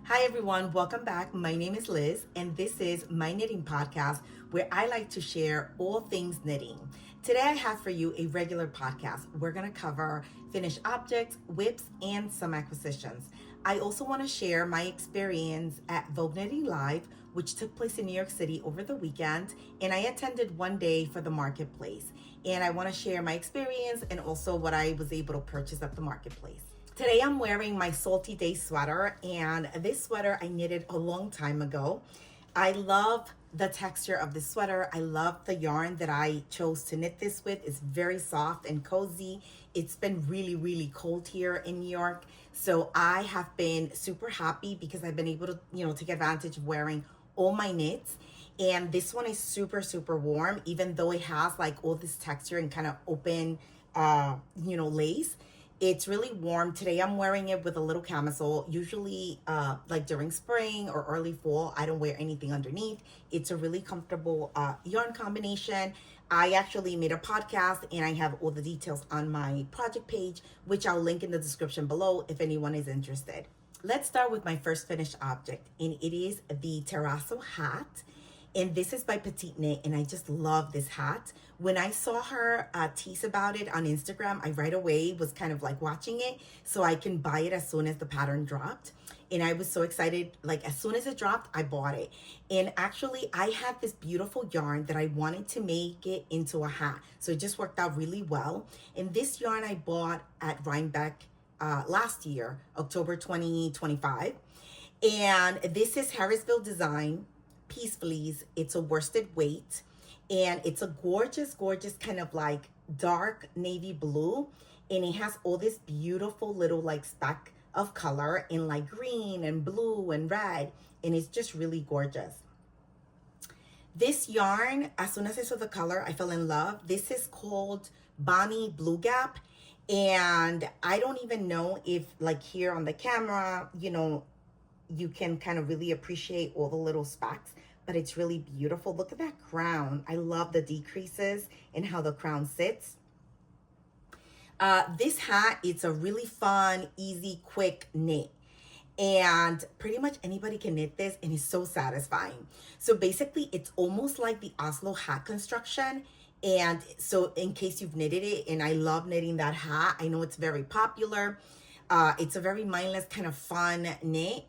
Hi everyone, welcome back. My name is Liz and this is my knitting podcast where I like to share all things knitting. Today I have for you a regular podcast. We're going to cover finished objects, whips, and some acquisitions. I also want to share my experience at Vogue Knitting Live, which took place in New York City over the weekend, and I attended one day for the marketplace. And I want to share my experience and also what I was able to purchase at the marketplace. Today I'm wearing my Salty Day sweater, and this sweater I knitted a long time ago. I love the texture of this sweater. I love the yarn that I chose to knit this with. It's very soft and cozy. It's been really cold here in New York, so I have been super happy because I've been able to, take advantage of wearing all my knits. And this one is super warm, even though it has like all this texture and kind of open, lace. It's really warm. Today I'm wearing it with a little camisole. Usually like during spring or early fall, I don't wear anything underneath. It's a really comfortable yarn combination. I actually made a podcast and I have all the details on my project page, which I'll link in the description below if anyone is interested. Let's start with my first finished object, and it is the Terrazzo Hat. And this is by Petite Knit, and I just love this hat. When I saw her tease about it on Instagram, I right away was kind of like watching it so I can buy it as soon as the pattern dropped. And I was so excited, like as soon as it dropped, I bought it. And actually, I had this beautiful yarn that I wanted to make it into a hat. So it just worked out really well. And this yarn I bought at Rhinebeck last year, October 2025. And this is Harrisville Design Peace Fleece. It's a worsted weight, and it's a gorgeous kind of like dark navy blue, and it has all this beautiful little like speck of color in like green and blue and red, and it's just really gorgeous. This yarn, as soon as I saw the color, I fell in love. This is called Bonnie Blue Gap, and I don't even know if like here on the camera, you can kind of really appreciate all the little specks, but it's really beautiful. Look at that crown. I love the decreases and how the crown sits. This hat, it's a really fun, easy, quick knit. And pretty much anybody can knit this, and it's so satisfying. So basically, it's almost like the Oslo Hat construction. And so in case you've knitted it, and I love knitting that hat, I know it's very popular. It's a very mindless kind of fun knit,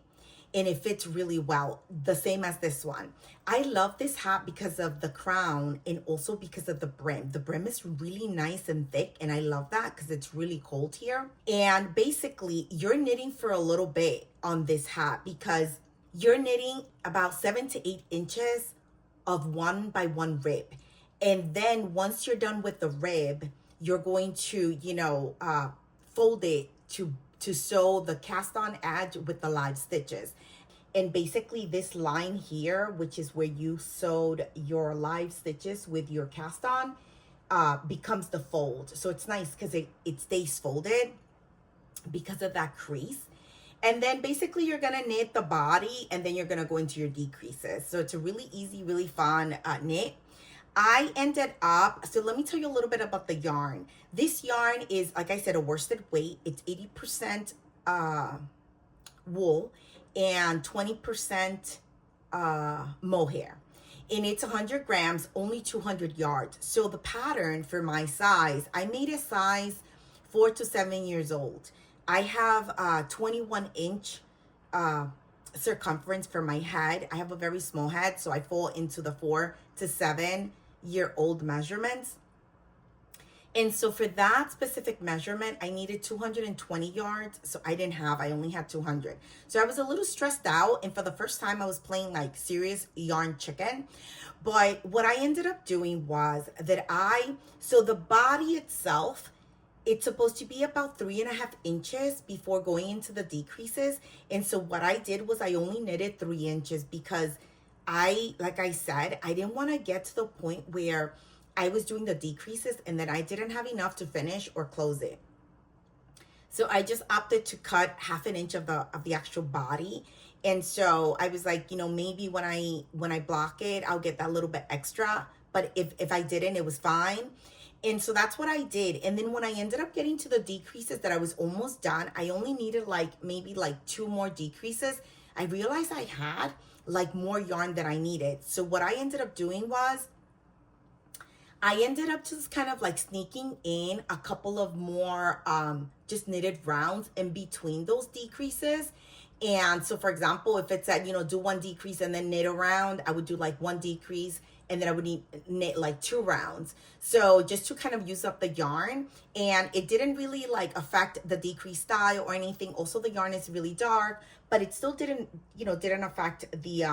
and it fits really well, the same as this one. I love this hat because of the crown and also because of the brim. The brim is really nice and thick, and I love that because it's really cold here. And basically, you're knitting for a little bit on this hat because you're knitting about 7 to 8 inches of 1 by 1 rib. And then once you're done with the rib, you're going to, fold it to sew the cast on edge with the live stitches. And basically this line here, which is where you sewed your live stitches with your cast on, becomes the fold. So it's nice because it stays folded because of that crease. And then basically you're gonna knit the body, and then you're gonna go into your decreases. So it's a really easy, really fun knit. I ended up, so let me tell you a little bit about the yarn. This yarn is, like I said, a worsted weight. It's 80% wool and 20% mohair. And it's 100 grams, only 200 yards. So the pattern for my size, I made a size 4 to 7 years old. I have a 21-inch circumference for my head. I have a very small head, so I fall into the 4 to 7 year old measurements. And so for that specific measurement, I needed 220 yards. So I only had 200. So I was a little stressed out. And for the first time, I was playing like serious yarn chicken. But what I ended up doing was that so the body itself, it's supposed to be about 3.5 inches before going into the decreases. And so what I did was I only knitted 3 inches because like I said, I didn't want to get to the point where I was doing the decreases and then I didn't have enough to finish or close it. So I just opted to cut 1/2 inch of the actual body. And so I was like, maybe when I block it, I'll get that little bit extra. But if I didn't, it was fine. And so that's what I did. And then when I ended up getting to the decreases that I was almost done, I only needed maybe 2 more decreases. I realized I had like more yarn than I needed. So what I ended up doing was I ended up just kind of like sneaking in a couple of more just knitted rounds in between those decreases. And so for example, if it said, you know, do one decrease and then knit around, I would do like one decrease and then I would knit like 2 rounds. So just to kind of use up the yarn, and it didn't really like affect the decrease style or anything. Also the yarn is really dark, but it still didn't, you know, didn't affect the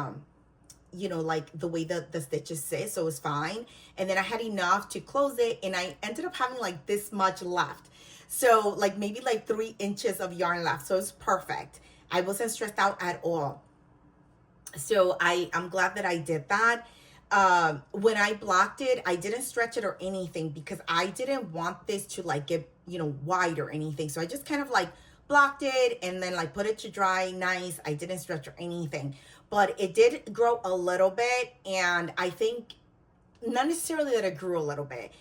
you know, like the way that the stitches sit, so it was fine. And then I had enough to close it, and I ended up having like this much left. So like maybe like 3 inches of yarn left. So it's perfect. I wasn't stressed out at all. So I'm glad that I did that. When I blocked it, I didn't stretch it or anything because I didn't want this to like get, you know, wide or anything. So I just kind of like blocked it and then like put it to dry nice. I didn't stretch or anything, but it did grow a little bit. And I think not necessarily that it grew a little bit.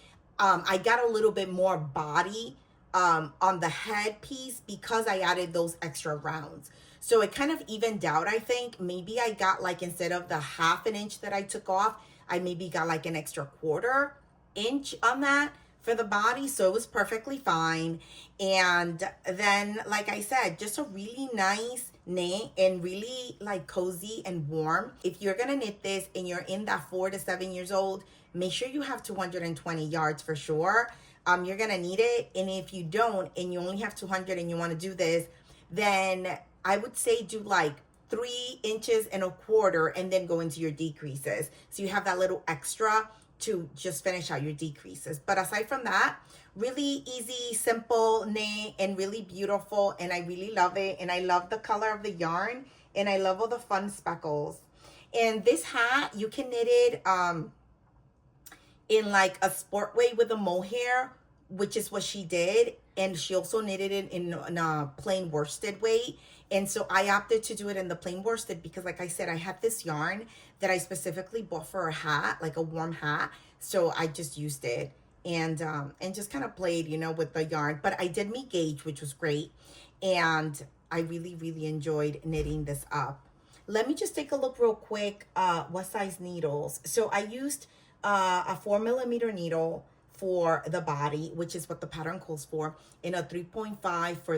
I got a little bit more body on the head piece because I added those extra rounds. So it kind of evened out, I think. Maybe I got like, instead of the 1/2 inch that I took off, I maybe got like an extra 1/4 inch on that for the body. So it was perfectly fine. And then, like I said, just a really nice knit and really like cozy and warm. If you're gonna knit this and you're in that 4 to 7 years old, make sure you have 220 yards for sure. You're gonna need it. And if you don't, and you only have 200 and you wanna do this, then I would say do like 3 inches and 1/4 and then go into your decreases. So you have that little extra to just finish out your decreases. But aside from that, really easy, simple knit and really beautiful. And I really love it. And I love the color of the yarn. And I love all the fun speckles. And this hat, you can knit it in like a sport way with a mohair, which is what she did. And she also knitted it in a plain worsted way. And so I opted to do it in the plain worsted because, like I said, I had this yarn that I specifically bought for a hat, like a warm hat. So I just used it and just kind of played, you know, with the yarn. But I did meet gauge, which was great. And I really, really enjoyed knitting this up. Let me just take a look real quick what size needles. So I used a 4mm needle for the body, which is what the pattern calls for, and a 3.5 for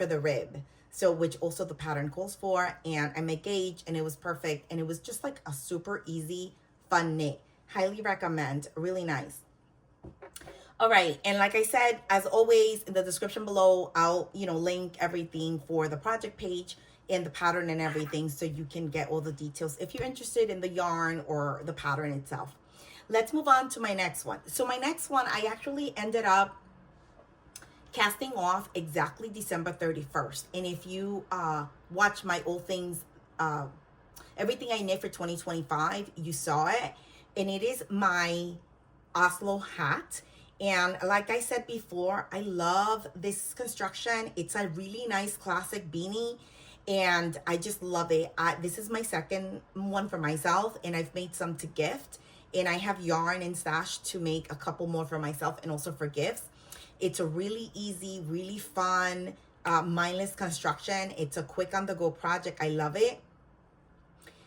the rib. So which also the pattern calls for. And I made gauge and it was perfect. And it was just like a super easy, fun knit. Highly recommend. Really nice. All right. And like I said, as always, in the description below, I'll, you know, link everything for the project page and the pattern and everything so you can get all the details if you're interested in the yarn or the pattern itself. Let's move on to my next one. So my next one, I actually ended up casting off exactly December 31st. And if you watch my old things, everything I knit for 2025, you saw it. And it is my Oslo hat. And like I said before, I love this construction. It's a really nice classic beanie. And I just love it. This is my second one for myself. And I've made some to gift. And I have yarn and stash to make a couple more for myself and also for gifts. It's a really easy, really fun, mindless construction. It's a quick on the go project. I love it.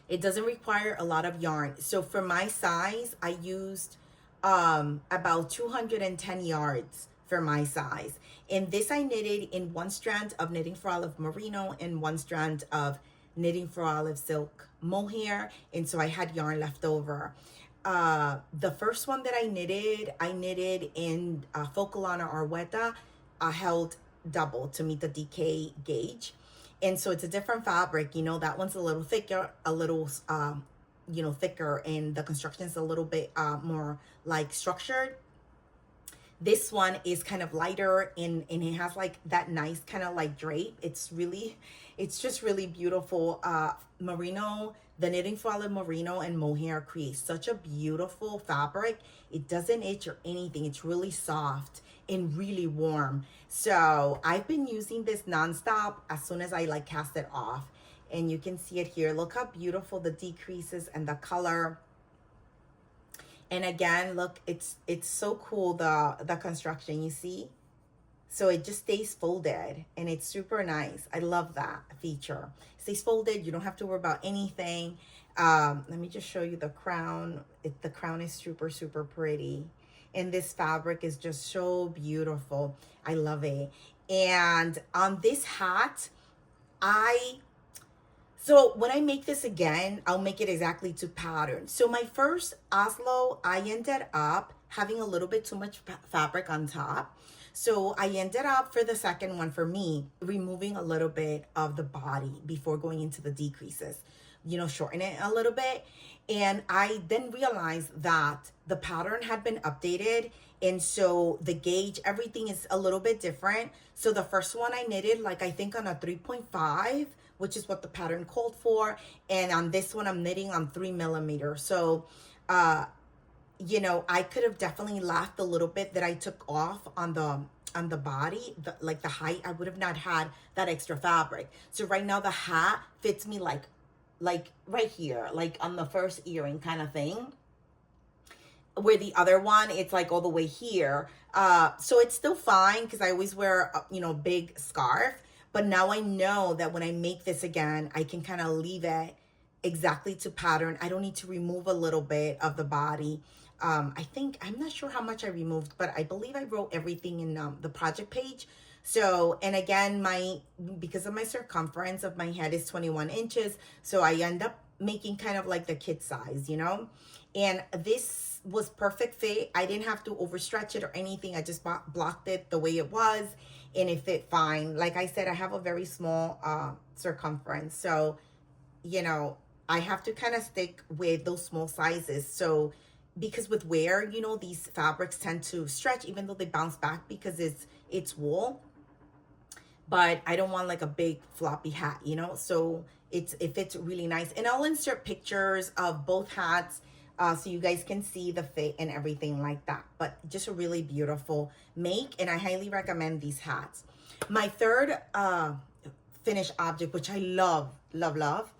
It doesn't require a lot of yarn. So for my size, I used about 210 yards for my size. And this I knitted in 1 strand of Knitting for Olive Merino and 1 strand of Knitting for Olive Silk Mohair. And so I had yarn left over. The first one that I knitted in Focolana Arweta, held double to meet the DK gauge. And so it's a different fabric, you know, that one's a little thicker, a little, you know, thicker, and the construction is a little bit more like structured. This one is kind of lighter and it has like that nice kind of like drape. It's just really beautiful. Merino, the Knitting for Olive Merino and mohair creates such a beautiful fabric. It doesn't itch or anything. It's really soft and really warm. So I've been using this nonstop as soon as I like cast it off. And you can see it here. Look how beautiful the decreases and the color. And again, look, it's so cool, the construction, you see? So it just stays folded and it's super nice. I love that feature. It stays folded. You don't have to worry about anything. Let me just show you the crown. The crown is super, super pretty. And this fabric is just so beautiful. I love it. And on this hat, so when I make this again, I'll make it exactly to pattern. So my first Oslo, I ended up having a little bit too much fabric on top. So I ended up, for the second one, for me, removing a little bit of the body before going into the decreases, you know, shorten it a little bit. And I then realized that the pattern had been updated. And so the gauge, everything is a little bit different. So the first one I knitted, like I think on a 3.5, which is what the pattern called for. And on this one, I'm knitting on 3mm. So, you know, I could have definitely laughed a little bit that I took off on the body, like the height. I would have not had that extra fabric. So right now the hat fits me like right here, like on the first earring kind of thing, where the other one, it's like all the way here. So it's still fine because I always wear, you know, big scarf. But now I know that when I make this again, I can kind of leave it exactly to pattern. I don't need to remove a little bit of the body. I think, I'm not sure how much I removed, but I believe I wrote everything in the project page. So, and again, because of my circumference of my head is 21 inches, so I end up making kind of like the kid size, you know? And this was perfect fit. I didn't have to overstretch it or anything. I just blocked it the way it was, and it fit fine. Like I said, I have a very small circumference, so, you know, I have to kind of stick with those small sizes. So, because with wear, you know, these fabrics tend to stretch even though they bounce back because it's wool. But I don't want like a big floppy hat, you know? So it fits really nice. And I'll insert pictures of both hats so you guys can see the fit and everything like that. But just a really beautiful make, and I highly recommend these hats. My third finished object, which I love, love, love,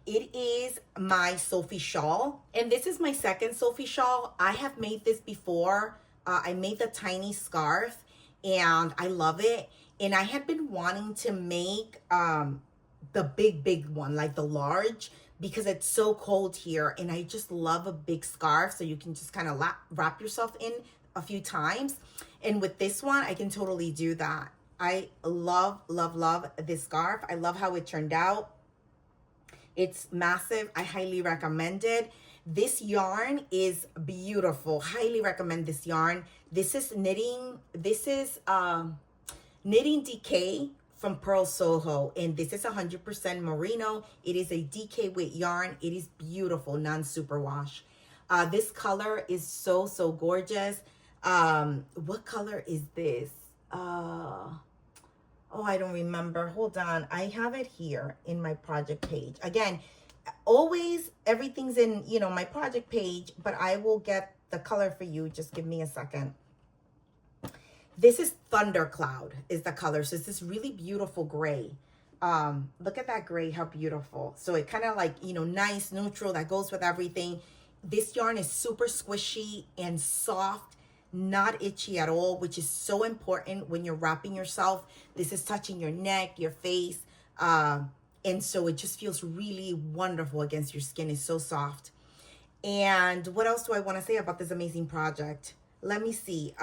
it is my Sophie Shawl. And this is my second Sophie Shawl. I have made this before. I made the tiny scarf and I love it. And I had been wanting to make the big one, like the large, because it's so cold here. And I just love a big scarf so you can just kind of wrap yourself in a few times. And with this one, I can totally do that. I love, love, love this scarf. I love how it turned out. It's massive. I highly recommend it. This yarn is beautiful. Highly recommend this yarn. This is knitting. This is Knitting DK from Purl Soho, and this is 100% merino. It is a DK weight yarn. It is beautiful, non-superwash. This color is so, so gorgeous. What color is this? Oh, I don't remember. Hold on. I have it here in my project page. Again, always everything's in, you know, my project page, but I will get the color for you. Just give me a second. This is Thundercloud is the color. So it's this really beautiful gray. Look at that gray, how beautiful. So it kind of like, you know, nice, neutral, that goes with everything. This yarn is super squishy and soft, not itchy at all, which is so important when you're wrapping yourself. This is touching your neck, your face. And so it just feels really wonderful against your skin. It's so soft. And what else do I want to say about this amazing project? Let me see.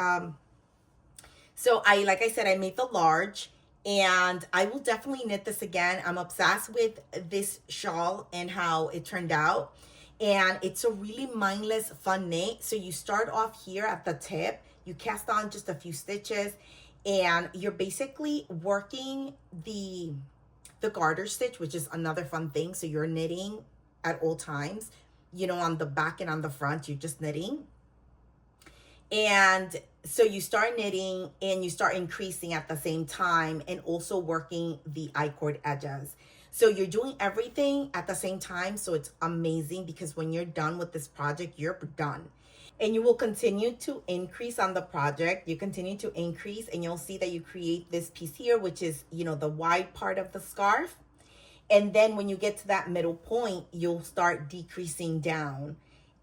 So like I said, I made the large, and I will definitely knit this again. I'm obsessed with this shawl and how it turned out. And it's a really mindless, fun knit. So you start off here at the tip, you cast on just a few stitches, and you're basically working the garter stitch, which is another fun thing. So you're knitting at all times, you know, on the back and on the front, you're just knitting. And so you start knitting and you start increasing at the same time, and also working the I-cord edges. So you're doing everything at the same time. So it's amazing, because when you're done with this project, you're done. And you will continue to increase on the project. You continue to increase, and you'll see that you create this piece here, which is, you know, the wide part of the scarf. And then when you get to that middle point, you'll start decreasing down.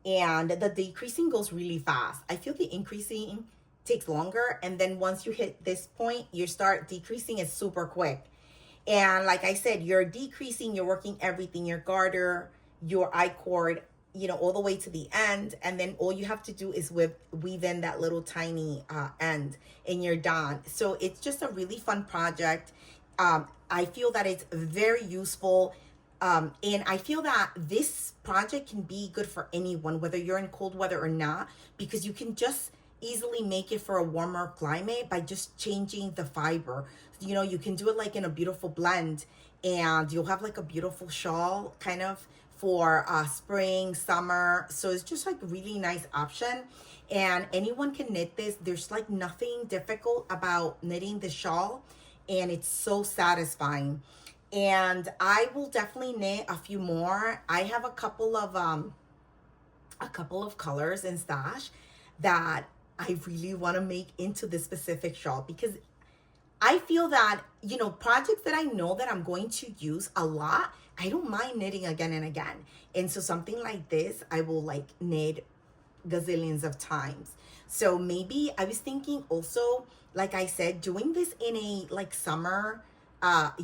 And the decreasing goes really fast. I feel the increasing takes longer. And then once you hit this point, you start decreasing it super quick. And like I said, you're decreasing, you're working everything, your garter, your I-cord, you know, all the way to the end. And then all you have to do is weave in that little tiny end and you're done. So it's just a really fun project. I feel that it's very useful. And I feel that this project can be good for anyone, whether you're in cold weather or not, because you can just easily make it for a warmer climate by just changing the fiber. You know, you can do it like in a beautiful blend, and you'll have like a beautiful shawl kind of for spring, summer. So it's just like really nice option, and anyone can knit this. There's like nothing difficult about knitting the shawl, and it's so satisfying. And I will definitely knit a few more. I have a couple of colors in stash that I really want to make into this specific shawl, because I feel that, you know, projects that I know that I'm going to use a lot, I don't mind knitting again and again. And so something like this, I will like knit gazillions of times. So maybe I was thinking also, like I said, doing this in a like summer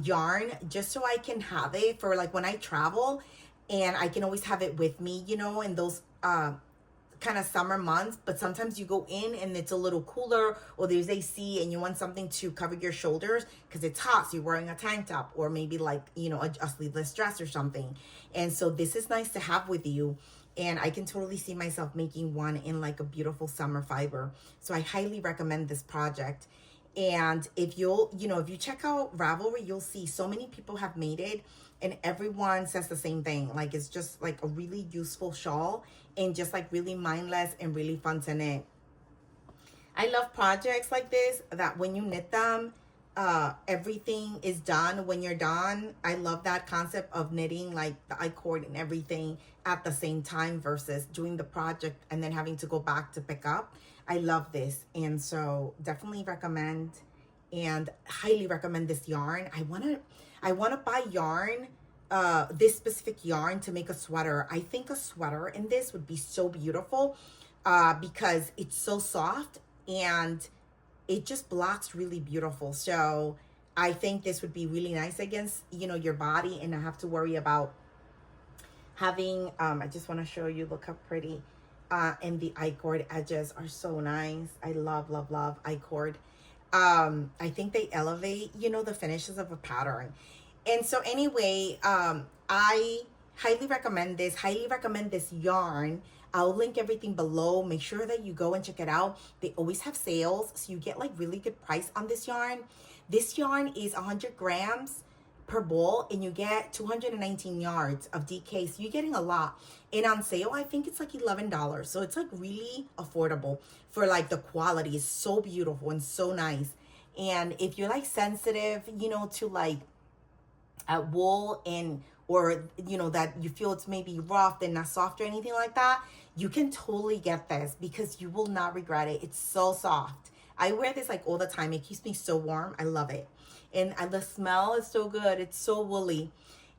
yarn, just so I can have it for like when I travel, and I can always have it with me, you know, in those kind of summer months. But sometimes you go in and it's a little cooler, or there's AC and you want something to cover your shoulders because it's hot, so you're wearing a tank top, or maybe like, you know, a sleeveless dress or something. And so this is nice to have with you, and I can totally see myself making one in like a beautiful summer fiber. So I highly recommend this project. And if you'll, you know, if you check out Ravelry, you'll see so many people have made it, and everyone says the same thing. Like, it's just like a really useful shawl, and just like really mindless and really fun to knit. I love projects like this, that when you knit them, everything is done when you're done. I love that concept of knitting like the I-cord and everything at the same time versus doing the project and then having to go back to pick up. I love this, and so definitely recommend, and highly recommend this yarn. I wanna buy yarn, this specific yarn, to make a sweater. I think a sweater in this would be so beautiful, because it's so soft and it just blocks really beautiful. So I think this would be really nice against, you know, your body, and not have to worry about having, I just want to show you, look how pretty. And the I-cord edges are so nice. I love, love, love I-cord. I think they elevate, you know, the finishes of a pattern. And so anyway, I highly recommend this yarn. I'll link everything below. Make sure that you go and check it out. They always have sales, so you get like really good price on this yarn. This yarn is 100 grams per ball, and you get 219 yards of DK, so you're getting a lot. And on sale, I think it's like $11, so it's like really affordable for like the quality. Is so beautiful and so nice. And if you're like sensitive, you know, to like wool, and or you know that you feel it's maybe rough and not soft or anything like that, you can totally get this, because you will not regret it. It's so soft. I wear this like all the time. It keeps me so warm. I love it. And the smell is so good. It's so woolly.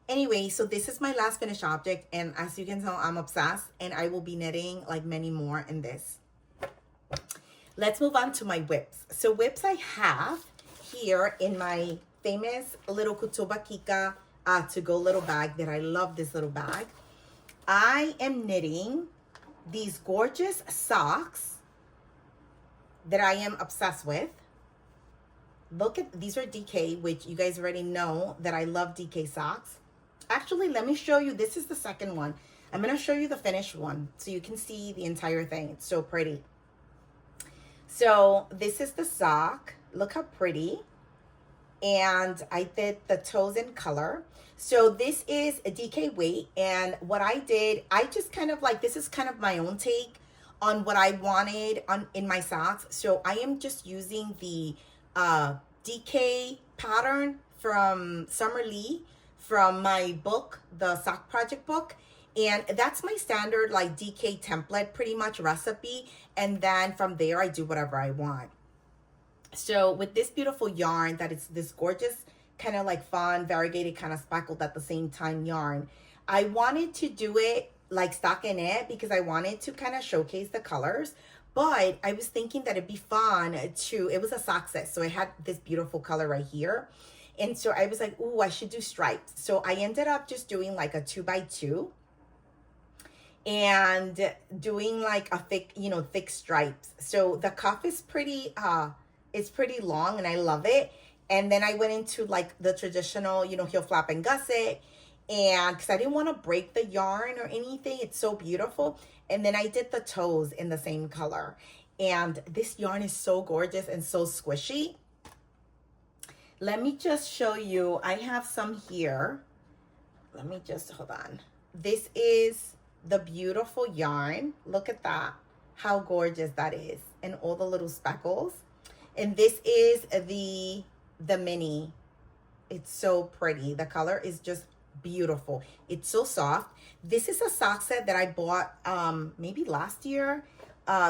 Anyway, so this is my last finished object, and as you can tell, I'm obsessed, and I will be knitting like many more in this. Let's move on to my whips. So whips I have here in my famous little Kutuba Kika to-go little bag that I love. This little bag. I am knitting these gorgeous socks that I am obsessed with. Look at, these are DK, which you guys already know that I love DK socks. Actually, let me show you. This is the second one. I'm going to show you the finished one so you can see the entire thing. It's so pretty. So this is the sock. Look how pretty. And I did the toes in color. So this is a DK weight. And what I did, I just kind of like, this is kind of my own take on what I wanted in my socks. So I am just using the DK pattern from Summer Lee from my book, the Sock Project book. And that's my standard like DK template, pretty much recipe. And then from there, I do whatever I want. So with this beautiful yarn that is this gorgeous kind of like fun, variegated, kind of speckled at the same time yarn, I wanted to do it like stockinette because I wanted to kind of showcase the colors. But I was thinking that it'd be fun to, it was a sock set. So it had this beautiful color right here. And so I was like, ooh, I should do stripes. So I ended up just doing like a 2x2 and doing like a thick, you know, thick stripes. So the cuff is pretty, it's pretty long and I love it. And then I went into like the traditional, you know, heel flap and gusset. And because I didn't want to break the yarn or anything, it's so beautiful. And then I did the toes in the same color. And this yarn is so gorgeous and so squishy. Let me just show you. I have some here. Let me just, hold on. This is the beautiful yarn. Look at that. How gorgeous that is. And all the little speckles. And this is the mini. It's so pretty. The color is just beautiful. It's so soft. This is a sock set that I bought maybe last year.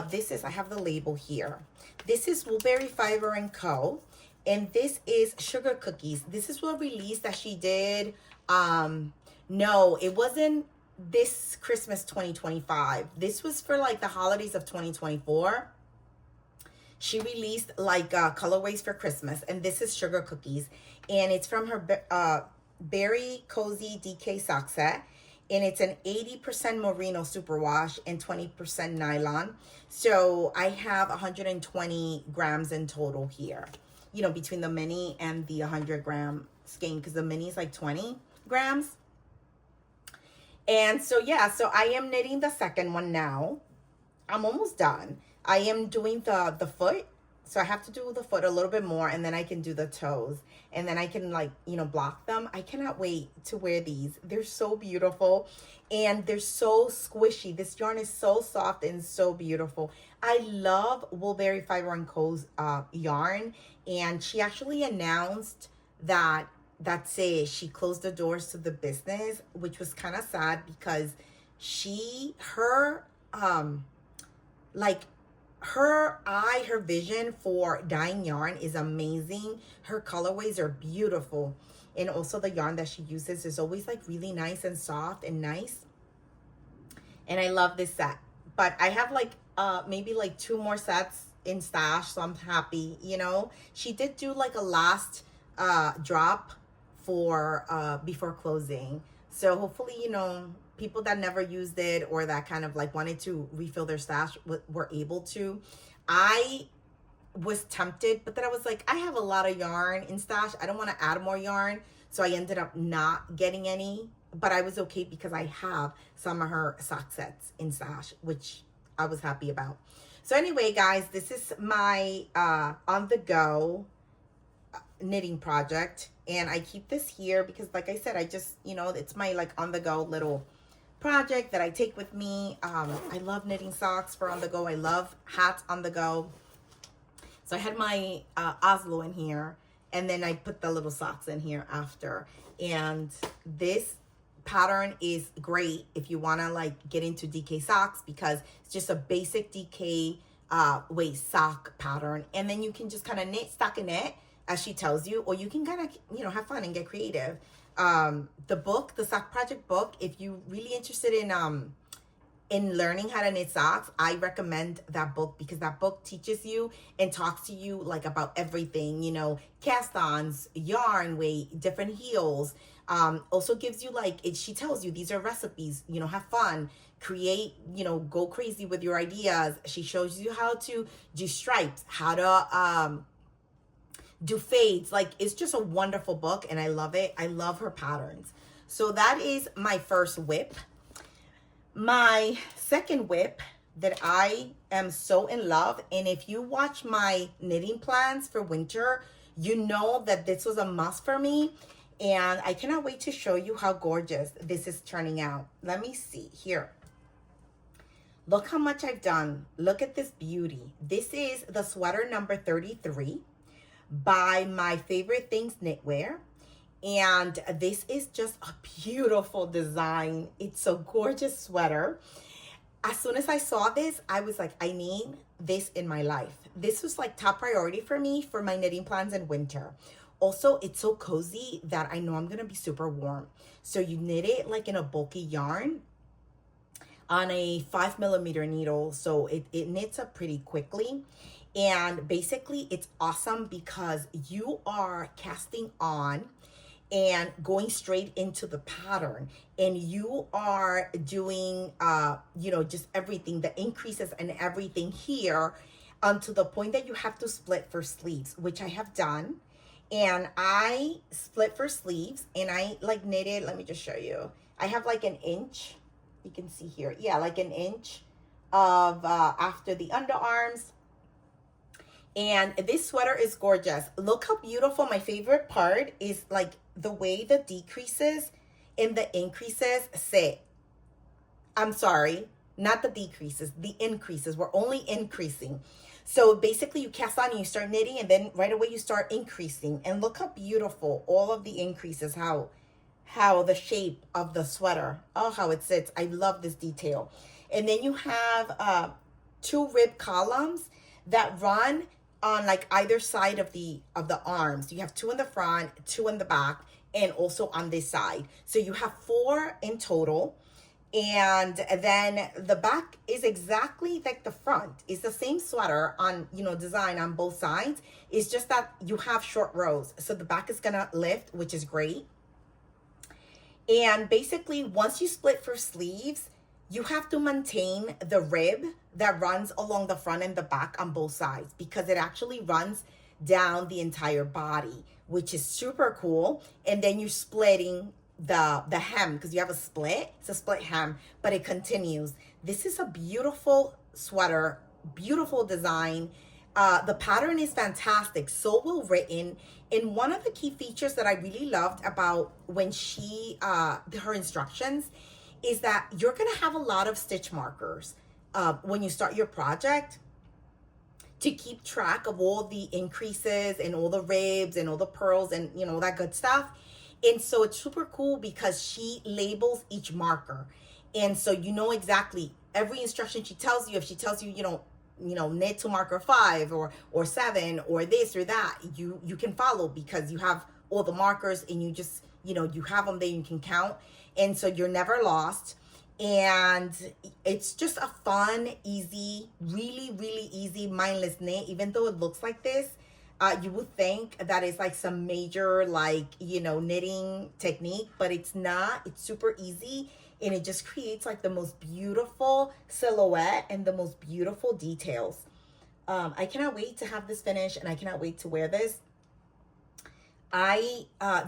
This is, I have the label here. This is Woolberry Fiber & Co. And this is Sugar Cookies. This is what release that she did. No, it wasn't this Christmas 2025. This was for like the holidays of 2024. She released like colorways for Christmas. And this is Sugar Cookies. And it's from her Berry Cozy DK sock set. And it's an 80% merino superwash and 20% nylon. So I have 120 grams in total here, you know, between the mini and the 100-gram skein, because the mini is like 20 grams. And so, yeah, so I am knitting the second one now. I'm almost done. I am doing the foot. So I have to do the foot a little bit more, and then I can do the toes. And then I can, like, you know, block them. I cannot wait to wear these. They're so beautiful, and they're so squishy. This yarn is so soft and so beautiful. I love Woolberry Fiber & Co.'s yarn, and she actually announced that that's it. She closed the doors to the business, which was kind of sad because her vision for dyeing yarn is amazing. Her colorways are beautiful. And also the yarn that she uses is always like really nice and soft and nice. And I love this set. But I have like maybe like 2 more sets in stash, so I'm happy, you know. She did do like a last drop for before closing. So hopefully, you know, people that never used it or that kind of like wanted to refill their stash were able to. I was tempted, but then I was like, I have a lot of yarn in stash. I don't want to add more yarn. So I ended up not getting any, but I was okay because I have some of her sock sets in stash, which I was happy about. So anyway, guys, this is my on the go knitting project. And I keep this here because, like I said, I just, you know, it's my like on the go little project that I take with me. I love knitting socks for on the go. I love hats on the go. So I had my Oslo in here, and then I put the little socks in here after. And this pattern is great if you want to like get into DK socks, because it's just a basic DK waist sock pattern. And then you can just kind of knit, stockinette, as she tells you, or you can kind of, you know, have fun and get creative. The book, the sock project book, if you're really interested in learning how to knit socks, I recommend that book, because that book teaches you and talks to you like about everything, you know, cast-ons, yarn weight, different heels. Also gives you like, she tells you these are recipes, you know, have fun, create, you know, go crazy with your ideas. She shows you how to do stripes, how to do fades. Like, it's just a wonderful book, and I love it. I love her patterns. So that is my first whip. My second whip that I am so in love, and if you watch my knitting plans for winter, you know that this was a must for me, and I cannot wait to show you how gorgeous this is turning out. Let me see here. Look how much I've done. Look at this beauty. This is the sweater number 33 by My Favorite Things Knitwear. And this is just a beautiful design. It's a gorgeous sweater. As soon as I saw this, I was like, I need this in my life. This was like top priority for me for my knitting plans in winter. Also, it's so cozy that I know I'm gonna be super warm. So you knit it like in a bulky yarn. on a 5mm needle, so it knits up pretty quickly. And basically it's awesome because you are casting on and going straight into the pattern, and you are doing just everything, the increases and everything here, to the point that you have to split for sleeves, which I have done. And I split for sleeves, and I like knitted, let me just show you, I have like an inch, you can see here, yeah, like an inch of after the underarms. And this sweater is gorgeous. Look how beautiful. My favorite part is like the way the decreases and the increases sit. I'm sorry, not the decreases, the increases. We're only increasing. So basically you cast on and you start knitting, and then right away you start increasing. And look how beautiful all of the increases, how the shape of the sweater, oh, how it sits. I love this detail. And then you have 2 rib columns that run on like either side of the arms. You have 2 in the front, 2 in the back, and also on this side. So you have 4 in total. And then the back is exactly like the front. It's the same sweater on, design on both sides. It's just that you have short rows. So the back is gonna lift, which is great. And basically once you split for sleeves, you have to maintain the rib that runs along the front and the back on both sides, because it actually runs down the entire body, which is super cool. And then you're splitting the hem, because you have a split. It's a split hem, but it continues. This is a beautiful sweater, beautiful design. The pattern is fantastic, so well written. And one of the key features that I really loved about when her instructions is that you're gonna have a lot of stitch markers when you start your project, to keep track of all the increases and all the ribs and all the purls and that good stuff. And so it's super cool because she labels each marker, and so you know exactly every instruction she tells you. If she tells you knit to marker 5 or 7 or this or that, you can follow, because you have all the markers, and you just you have them there, you can count. And so you're never lost. And it's just a fun, easy, really, really easy, mindless knit. Even though it looks like this, you would think that it's like some major, knitting technique, but it's not. It's super easy, and it just creates like the most beautiful silhouette and the most beautiful details. I cannot wait to have this finished, and I cannot wait to wear this.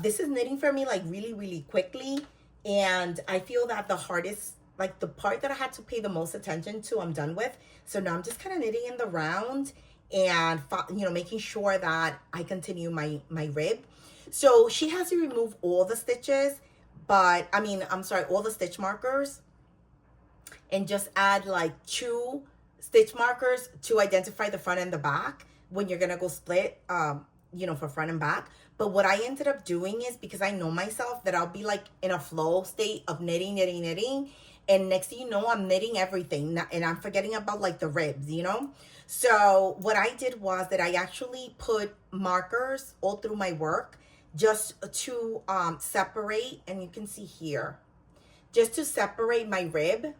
This is knitting for me like really, really quickly. And I feel that the hardest, like the part that I had to pay the most attention to, I'm done with. So now I'm just kind of knitting in the round and, making sure that I continue my rib. So she has to remove all the stitches, all the stitch markers, and just add like 2 stitch markers to identify the front and the back when you're going to go split, for front and back. But what I ended up doing is, because I know myself, that I'll be like in a flow state of knitting. And next thing you know, I'm knitting everything, and I'm forgetting about like the ribs, So what I did was that I actually put markers all through my work, just to separate, and you can see here, just to separate my rib.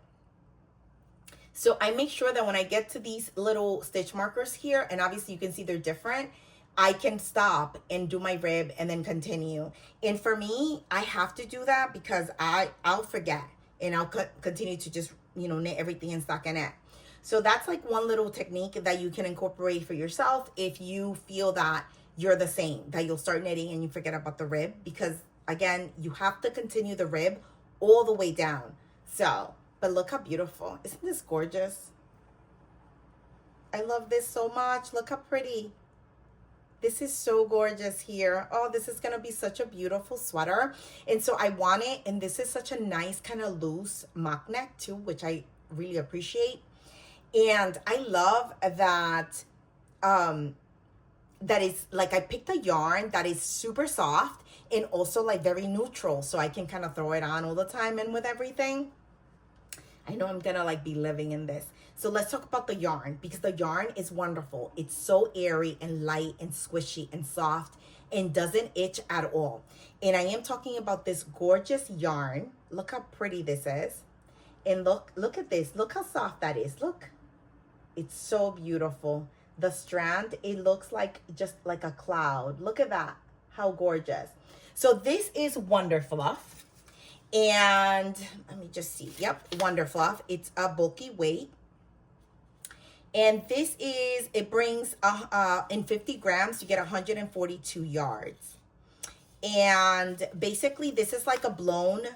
So I make sure that when I get to these little stitch markers here, and obviously you can see they're different, I can stop and do my rib and then continue. And for me, I have to do that because I'll forget, and I'll continue to just, knit everything in stockinette. So that's like one little technique that you can incorporate for yourself if you feel that you're the same, that you'll start knitting and you forget about the rib, because again, you have to continue the rib all the way down. So, but look how beautiful. Isn't this gorgeous? I love this so much. Look how pretty. This is so gorgeous here. Oh, this is going to be such a beautiful sweater. And so I want it, and this is such a nice kind of loose mock neck too, which I really appreciate. And I love that, that is like, I picked a yarn that is super soft and also like very neutral, so I can kind of throw it on all the time and with everything. I know I'm going to like be living in this. So let's talk about the yarn, because the yarn is wonderful. It's so airy and light and squishy and soft and doesn't itch at all. And I am talking about this gorgeous yarn. Look how pretty this is. And look at this. Look how soft that is. Look. It's so beautiful. The strand, it looks like just like a cloud. Look at that. How gorgeous. So this is Wonderfluff. And let me just see. Yep, Wonderfluff. It's a bulky weight. And this is, it brings, in 50 grams, you get 142 yards. And basically, this is like a blown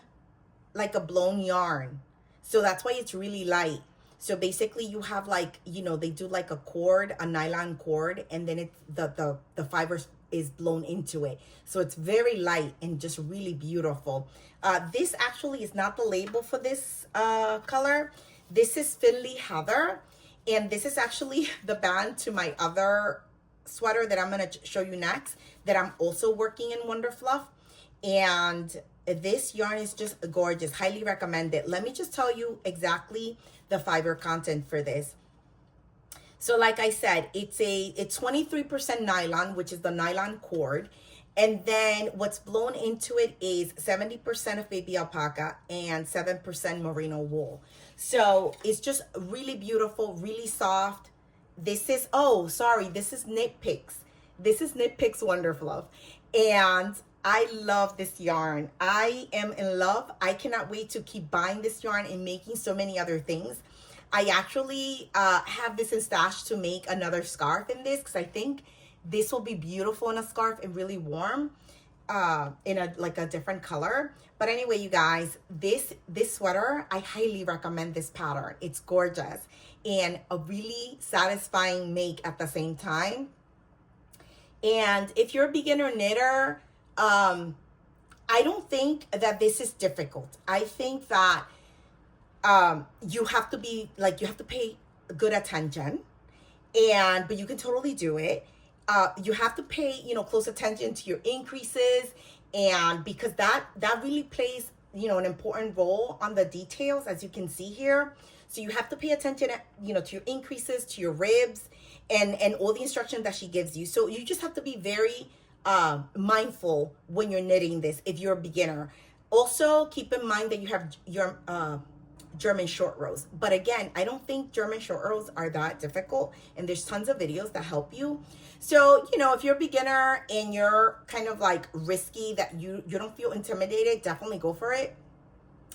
yarn. So that's why it's really light. So basically you have like, you know, they do like a cord, a nylon cord, and then it's the fibers is blown into it. So it's very light and just really beautiful. This actually is not the label for this color. This is Finley Heather. And this is actually the band to my other sweater that I'm going to show you next, that I'm also working in Wonderfluff. And this yarn is just gorgeous. Highly recommend it. Let me just tell you exactly the fiber content for this. So like I said, it's 23% nylon, which is the nylon cord. And then what's blown into it is 70% of baby alpaca and 7% merino wool. So it's just really beautiful, really soft. This is, oh, sorry, this is Knit Picks. This is Knit Picks Wonderfluff. And I love this yarn. I am in love. I cannot wait to keep buying this yarn and making so many other things. I actually have this in stash to make another scarf in this, because I think this will be beautiful in a scarf and really warm in a different color. But anyway, you guys, this sweater, I highly recommend this pattern. It's gorgeous and a really satisfying make at the same time. And if you're a beginner knitter, I don't think that this is difficult. I think that you have to be like, you have to pay good attention, but you can totally do it. You have to pay, you know, close attention to your increases, and because that really plays, you know, an important role on the details, as you can see here. So you have to pay attention, you know, to your increases, to your ribs, and all the instructions that she gives you. So you just have to be very mindful when you're knitting this if you're a beginner. Also, keep in mind that you have your German short rows. But again, I don't think German short rows are that difficult, and there's tons of videos that help you. So, you know, if you're a beginner and you're kind of like risky, that you don't feel intimidated, definitely go for it.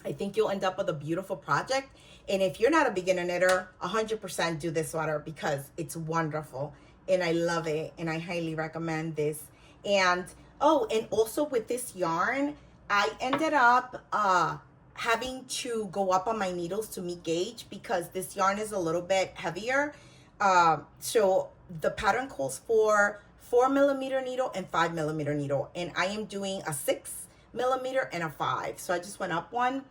I think you'll end up with a beautiful project. And if you're not a beginner knitter, 100% do this sweater, because it's wonderful and I love it, and I highly recommend this. And oh, and also with this yarn, I ended up having to go up on my needles to meet gauge, because this yarn is a little bit heavier. So the pattern calls for 4mm needle and 5mm needle, and I am doing a 6mm and a 5. So I just went up one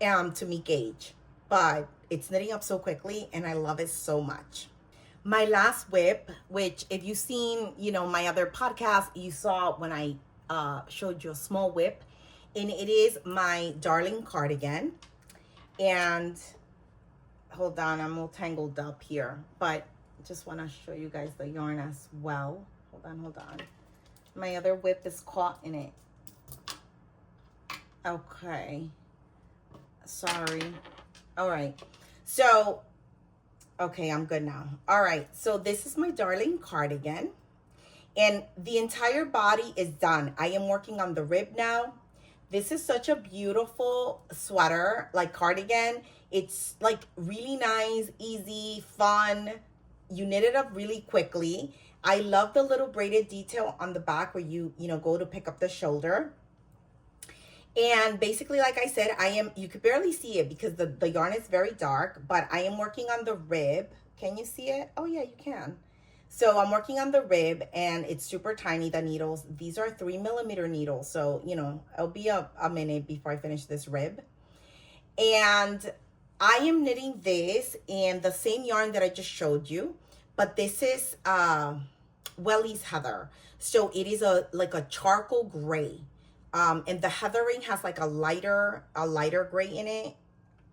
to meet gauge, but it's knitting up so quickly and I love it so much. My last whip, which if you've seen, you know, my other podcast, you saw when I showed you a small whip, and it is my darling cardigan. And hold on, I'm all tangled up here, but just want to show you guys the yarn as well. Hold on. My other whip is caught in it. Okay. Sorry. All right. So, okay, I'm good now. All right. So this is my darling cardigan, and the entire body is done. I am working on the rib now. This is such a beautiful sweater, like cardigan. It's like really nice, easy, fun. You knit it up really quickly. I love the little braided detail on the back where you know, go to pick up the shoulder. And basically, like I said, you could barely see it because the yarn is very dark, but I am working on the rib. Can you see it? Oh yeah, you can. So I'm working on the rib, and it's super tiny, the needles. These are 3mm needles. So, you know, it'll be a minute before I finish this rib. And I am knitting this in the same yarn that I just showed you, but this is Welly's Heather. So it is like a charcoal gray. And the heathering has like a lighter gray in it,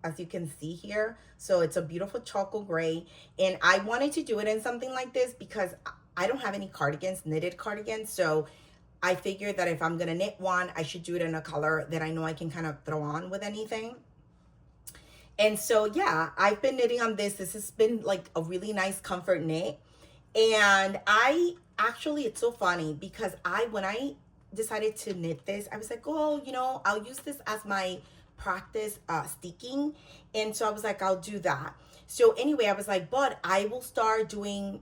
as you can see here. So it's a beautiful charcoal gray. And I wanted to do it in something like this because I don't have any cardigans, knitted cardigans. So I figured that if I'm gonna knit one, I should do it in a color that I know I can kind of throw on with anything. And so, yeah, I've been knitting on this. This has been like a really nice comfort knit. And I actually, it's so funny because when I decided to knit this, I was like, oh, I'll use this as my practice sticking. And so I was like, I'll do that. So anyway, I was like, but I will start doing,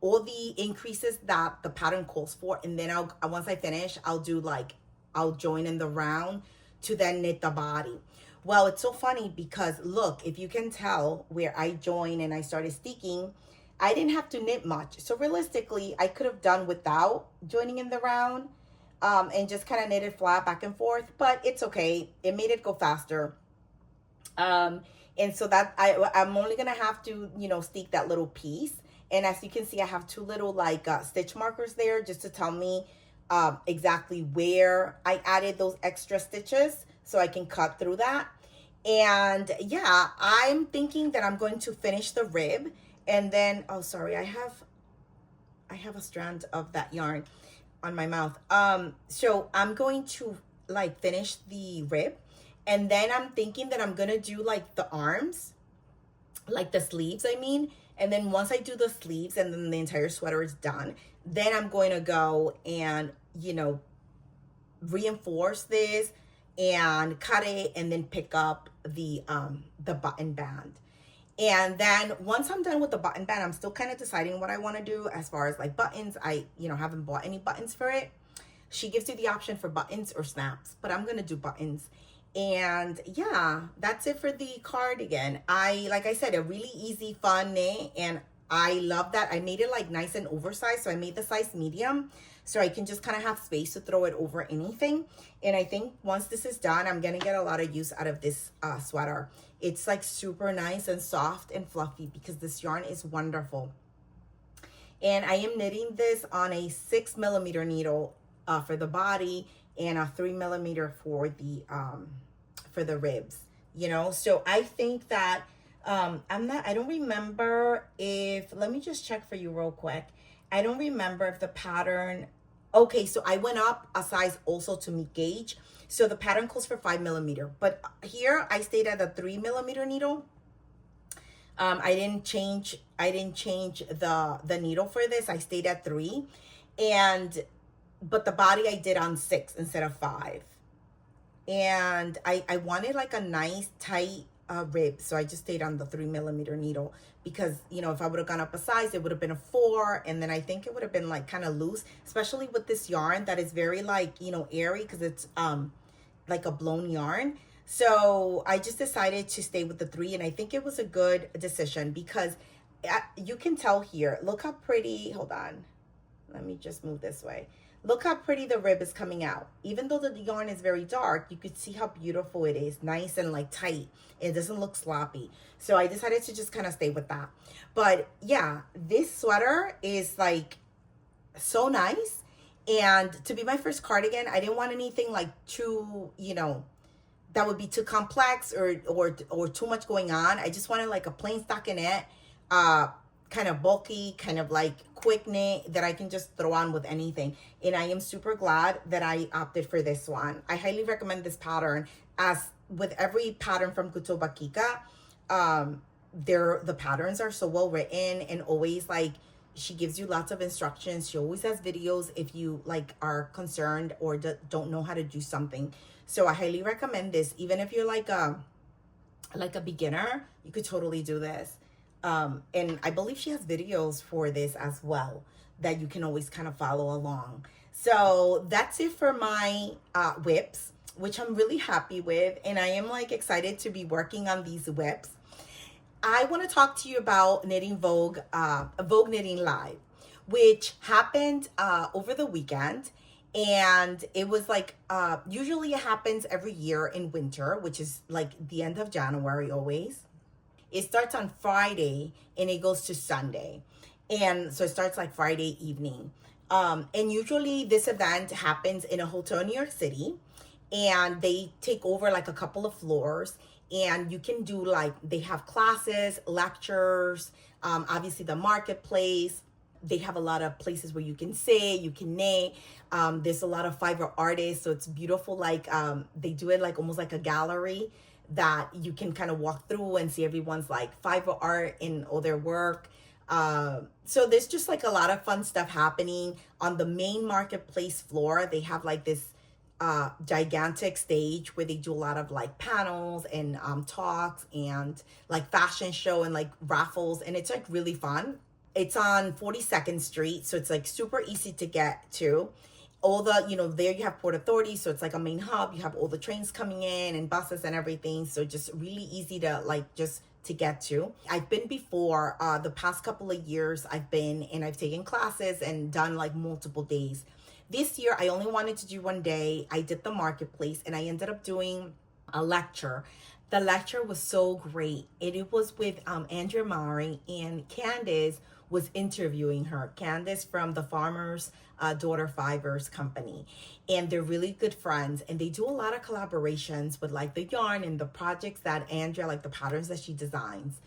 all the increases that the pattern calls for. And then once I finish, I'll join in the round to then knit the body. Well, it's so funny because look, if you can tell where I joined and I started sticking, I didn't have to knit much. So realistically, I could have done without joining in the round and just kind of knitted flat back and forth, but it's okay. It made it go faster. And so that I'm only going to have to, stick that little piece. And as you can see, I have two little like stitch markers there just to tell me exactly where I added those extra stitches so I can cut through that. And yeah, I'm thinking that I'm going to finish the rib and then, oh, sorry, I have a strand of that yarn on my mouth. So I'm going to like finish the rib and then I'm thinking that I'm going to do like the arms, like the sleeves, I mean. And then once I do the sleeves and then the entire sweater is done, then I'm going to go and, reinforce this and cut it and then pick up the button band. And then once I'm done with the button band, I'm still kind of deciding what I want to do as far as like buttons. I, haven't bought any buttons for it. She gives you the option for buttons or snaps, but I'm going to do buttons. And yeah, that's it for the cardigan. Like I said, a really easy, fun knit, and I love that. I made it like nice and oversized, so I made the size medium, so I can just kind of have space to throw it over anything. And I think once this is done, I'm gonna get a lot of use out of this sweater. It's like super nice and soft and fluffy because this yarn is wonderful. And I am knitting this on a 6mm needle for the body and a 3mm for the ribs, so I think that I don't remember if, let me just check for you real quick. I don't remember if the pattern, okay, so I went up a size also to meet gauge. So the pattern calls for 5mm, but here I stayed at a 3mm needle. I didn't change the needle for this. I stayed at 3, but the body I did on 6 instead of 5. And I wanted like a nice tight rib, so I just stayed on the 3mm needle because, if I would have gone up a size, it would have been a 4, and then I think it would have been like kind of loose, especially with this yarn that is very like, airy because it's like a blown yarn. So I just decided to stay with the 3, and I think it was a good decision because you can tell here, look how pretty, hold on, let me just move this way. Look how pretty the rib is coming out. Even though the yarn is very dark, you could see how beautiful it is. Nice and like tight. It doesn't look sloppy. So I decided to just kind of stay with that. But yeah, this sweater is like so nice. And to be my first cardigan, I didn't want anything like too, that would be too complex or too much going on. I just wanted like a plain stockinette, kind of bulky, kind of like quick knit that I can just throw on with anything. And I am super glad that I opted for this one. I highly recommend this pattern. As with every pattern from Kutoba Kika, the patterns are so well written and always like she gives you lots of instructions. She always has videos if you like are concerned or don't know how to do something. So I highly recommend this. Even if you're like a beginner, you could totally do this. And I believe she has videos for this as well that you can always kind of follow along. So that's it for my whips, which I'm really happy with. And I am like excited to be working on these whips. I want to talk to you about Knitting Vogue, Vogue Knitting Live, which happened over the weekend. And it was like, usually it happens every year in winter, which is like the end of January always. It starts on Friday and it goes to Sunday. And so it starts like Friday evening. And usually this event happens in a hotel in New York City. And they take over like a couple of floors. And you can do like, they have classes, lectures, obviously the marketplace. They have a lot of places where you can sit, you can knit. There's a lot of fiber artists. So it's beautiful. Like they do it like almost like a gallery that you can kind of walk through and see everyone's like fiber art in all their work. So there's just like a lot of fun stuff happening on the main marketplace floor. They have like this gigantic stage where they do a lot of like panels and talks and like fashion show and like raffles, and it's like really fun. It's on 42nd Street, so it's like super easy to get to. All the, you know, there you have Port Authority, so it's like a main hub. You have all the trains coming in and buses and everything, so just really easy to like just to get to. I've been before. The past couple of years I've been, and I've taken classes and done like multiple days. This year I only wanted to do one day. I did the marketplace and I ended up doing a lecture. The lecture was so great. It was with Andrea Mari, and Candace was interviewing her. Candace from the Farmer's Daughter Fibers company, and they're really good friends, and they do a lot of collaborations with like the yarn and the projects that Andrea, like the patterns that she designs.